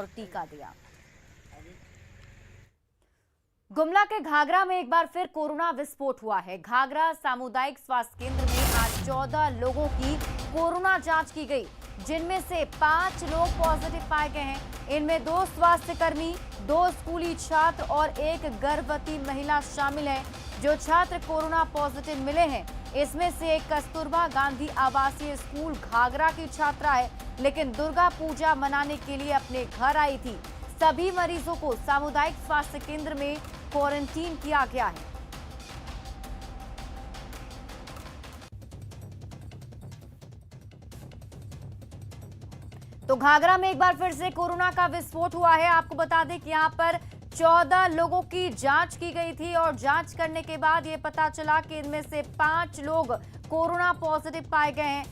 और टीका दिया। गुमला के घाघरा में एक बार फिर कोरोना विस्फोट हुआ है। घाघरा सामुदायिक स्वास्थ्य केंद्र में आज 14 लोगों की कोरोना जांच की गई, जिनमें से 5 लोग पॉजिटिव पाए गए हैं। इनमें 2 स्वास्थ्यकर्मी, 2 स्कूली छात्र और 1 गर्भवती महिला शामिल है। जो छात्र कोरोना पॉजिटिव मिले हैं, इसमें से एक कस्तूरबा गांधी आवासीय स्कूल घाघरा की छात्रा है, लेकिन दुर्गा पूजा मनाने के लिए अपने घर आई थी। सभी मरीजों को सामुदायिक स्वास्थ्य केंद्र में क्वारंटीन किया गया है। तो घाघरा में एक बार फिर से कोरोना का विस्फोट हुआ है। आपको बता दें कि यहां पर 14 लोगों की जांच की गई थी और जांच करने के बाद ये पता चला कि इनमें से 5 लोग कोरोना पॉजिटिव पाए गए हैं।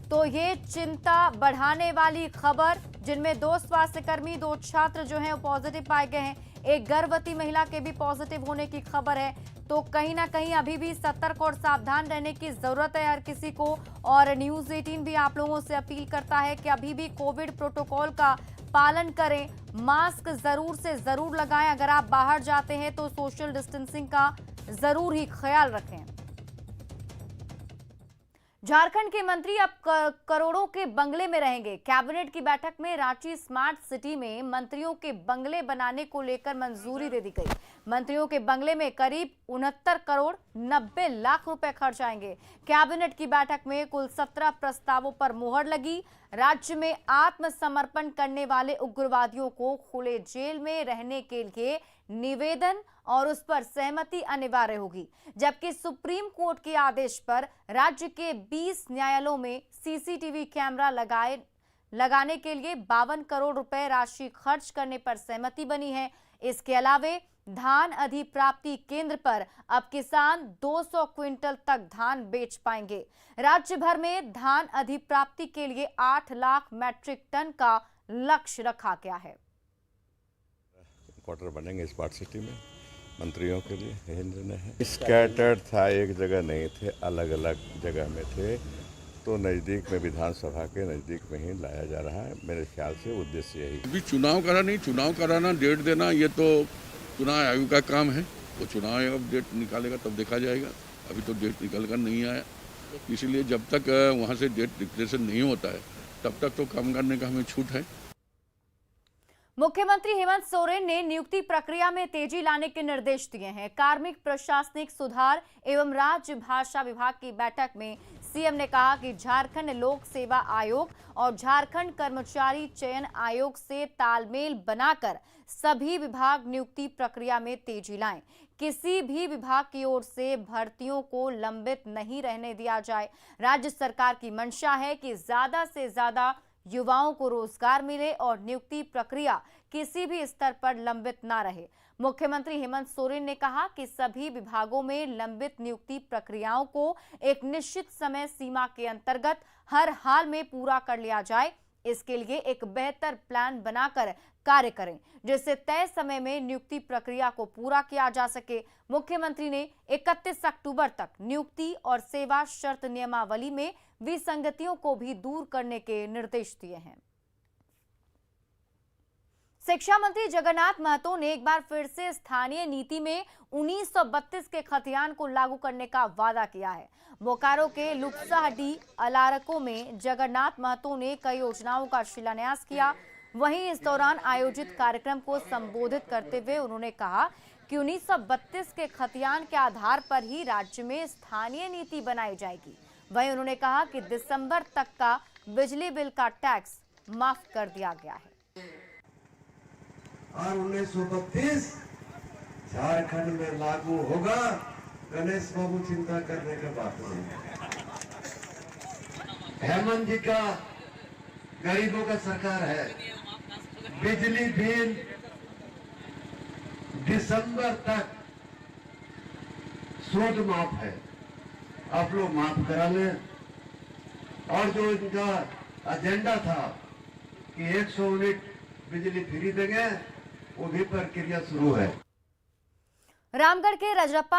तो ये चिंता बढ़ाने वाली खबर, जिनमें 2 स्वास्थ्यकर्मी, 2 छात्र जो हैं वो पॉजिटिव पाए गए हैं। एक गर्भवती महिला के भी पॉजिटिव होने की खबर है। तो कहीं ना कहीं अभी भी सतर्क और सावधान रहने की जरूरत है हर किसी को। और न्यूज़ 18 भी आप लोगों से अपील करता है कि अभी भी कोविड प्रोटोकॉल का पालन करें, मास्क जरूर से जरूर लगाएं। अगर आप बाहर जाते हैं तो सोशल डिस्टेंसिंग का जरूर ही ख्याल रखें। झारखंड के मंत्री अब करोड़ों के बंगले में रहेंगे। कैबिनेट की बैठक में रांची स्मार्ट सिटी में मंत्रियों के बंगले बनाने को लेकर मंजूरी दे दी गई। मंत्रियों के बंगले में करीब 69 करोड़ 90 लाख रुपए खर्च आएंगे। कैबिनेट की बैठक में कुल 17 प्रस्तावों पर मुहर लगी। राज्य में आत्मसमर्पण करने वाले उग्रवादियों को खुले जेल में रहने के लिए निवेदन और उस पर सहमति अनिवार्य होगी, जबकि सुप्रीम कोर्ट के आदेश पर राज्य के 20 न्यायालयों में सीसीटीवी कैमरा लगाने के लिए 52 करोड़ रुपए राशि खर्च करने पर सहमति बनी है। इसके अलावे धान अधिप्राप्ति केंद्र पर अब किसान 200 क्विंटल तक धान बेच पाएंगे। राज्य भर में धान अधिप्राप्ति के लिए 8 लाख मैट्रिक टन का लक्ष्य रखा गया है। क्वार्टर बनेंगे स्मार्ट सिटी में मंत्रियों के लिए, यही निर्णय है। स्कैटर्ड था, एक जगह नहीं थे, अलग अलग जगह में थे, तो नज़दीक में विधानसभा के नज़दीक में ही लाया जा रहा है। मेरे ख्याल से उद्देश्य यही। अभी चुनाव करा नहीं, चुनाव कराना, डेट देना, ये तो चुनाव आयोग का काम है। वो चुनाव आयोग डेट निकालेगा तब देखा जाएगा। अभी तो डेट निकल कर नहीं आया, इसीलिए जब तक वहाँ से डेट डिक्लेरेशन नहीं होता है तब तक तो काम करने का हमें छूट है। मुख्यमंत्री हेमंत सोरेन ने नियुक्ति प्रक्रिया में तेजी लाने के निर्देश दिए हैं। कार्मिक प्रशासनिक सुधार एवं राज्य भाषा विभाग की बैठक में सीएम ने कहा कि झारखंड लोक सेवा आयोग और झारखंड कर्मचारी चयन आयोग से तालमेल बनाकर सभी विभाग नियुक्ति प्रक्रिया में तेजी लाएं। किसी भी विभाग की ओर से भर्तियों को लंबित नहीं रहने दिया जाए। राज्य सरकार की मंशा है कि ज्यादा से ज्यादा युवाओं को रोजगार मिले और नियुक्ति प्रक्रिया किसी भी स्तर पर लंबित ना रहे। मुख्यमंत्री हेमंत सोरेन ने कहा कि सभी विभागों में लंबित नियुक्ति प्रक्रियाओं को एक निश्चित समय सीमा के अंतर्गत हर हाल में पूरा कर लिया जाए। इसके लिए एक बेहतर प्लान बनाकर कार्य करें, जिससे तय समय में नियुक्ति प्रक्रिया को पूरा किया जा सके। मुख्यमंत्री ने 31 अक्टूबर तक नियुक्ति और सेवा शर्त नियमावली में विसंगतियों को भी दूर करने के निर्देश दिए हैं। शिक्षा मंत्री जगन्नाथ महतो ने एक बार फिर से स्थानीय नीति में 1932 के खतियान को लागू करने का वादा किया है। बोकारो के लुक्साहडीह अलारको में जगन्नाथ महतो ने कई योजनाओं का शिलान्यास किया। वहीं इस दौरान आयोजित कार्यक्रम को संबोधित करते हुए उन्होंने कहा कि 1932 के खतियान के आधार पर ही राज्य में स्थानीय नीति बनाई जाएगी। वहीं उन्होंने कहा कि दिसंबर तक का बिजली बिल का टैक्स माफ कर दिया गया है। और 1932 झारखंड में लागू होगा। गणेश बाबू चिंता करने का बात नहीं। हेमंत जी का गरीबों का सरकार है। बिजली बिल दिसंबर तक सूद माफ है, आप लोग माफ करा लें। और जो इनका एजेंडा था कि 100 यूनिट बिजली फ्री देंगे, वो भी प्रक्रिया शुरू है। रामगढ़ के रजरप्पा